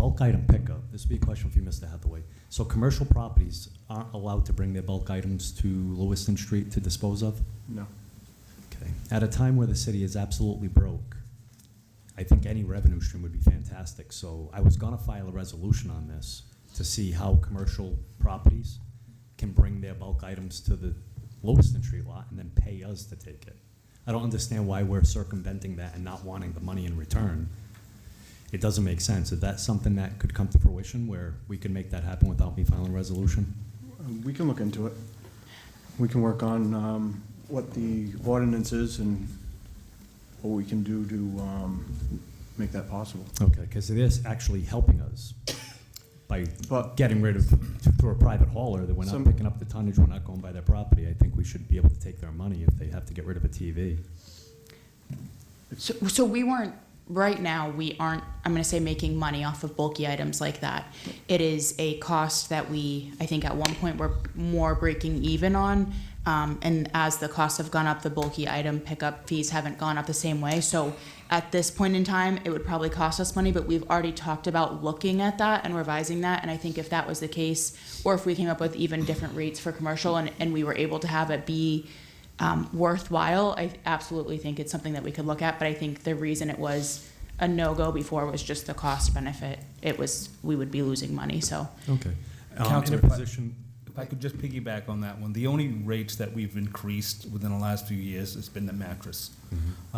bulk item pickup, this would be a question for you, Mr. Hathaway. So commercial properties aren't allowed to bring their bulk items to Lewiston Street to dispose of? No. Okay. At a time where the city is absolutely broke, I think any revenue stream would be fantastic. So I was gonna file a resolution on this to see how commercial properties can bring their bulk items to the Lewiston Street lot and then pay us to take it. I don't understand why we're circumventing that and not wanting the money in return. It doesn't make sense. Is that something that could come to fruition where we could make that happen without me filing a resolution? We can look into it. We can work on what the ordinance is and what we can do to make that possible. Okay, because it is actually helping us by But- getting rid of, through a private hauler, that we're not picking up the tonnage, we're not going by their property. I think we should be able to take their money if they have to get rid of a TV. So we weren't, right now, we aren't, I'm gonna say, making money off of bulky items like that. It is a cost that we, I think at one point, we're more breaking even on. And as the costs have gone up, the bulky item pickup fees haven't gone up the same way. So at this point in time, it would probably cost us money, but we've already talked about looking at that and revising that. And I think if that was the case, or if we came up with even different rates for commercial and we were able to have it be worthwhile, I absolutely think it's something that we could look at. But I think the reason it was a no-go before was just the cost benefit. It was, we would be losing money, so. Okay. In Councilor, a position, If I could just piggyback on that one, the only rates that we've increased within the last few years has been the mattress.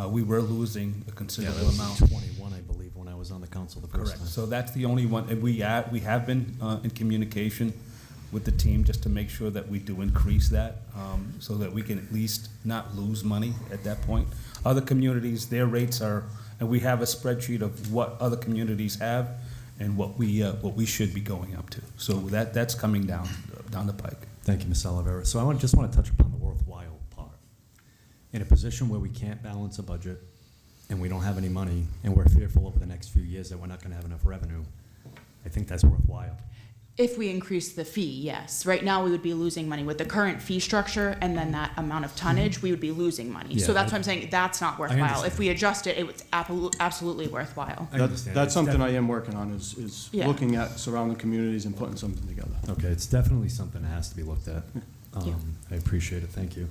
We were losing a yeah, considerable that was amount. 21, I believe, when I was on the council the first Correct. time. So that's the only one, and we have been in communication with the team just to make sure that we do increase that, so that we can at least not lose money at that point. Other communities, their rates are, and we have a spreadsheet of what other communities have and what we should be going up to. So that's coming down the pike. Thank you, Ms. Oliveira. So I just want to touch upon the worthwhile part. In a position where we can't balance a budget and we don't have any money and we're fearful over the next few years that we're not going to have enough revenue, I think that's worthwhile. If we increase the fee, yes. Right now, we would be losing money with the current fee structure and then that amount of tonnage, we would be losing money. So Yeah, that's why I'm saying that's not worthwhile. understand. If we adjust it, it was absolutely worthwhile. I understand. That's It's something I am working on, is Yeah. looking at surrounding communities and putting something together. Okay, it's definitely something that has to be looked at. Yeah. I appreciate it, thank you.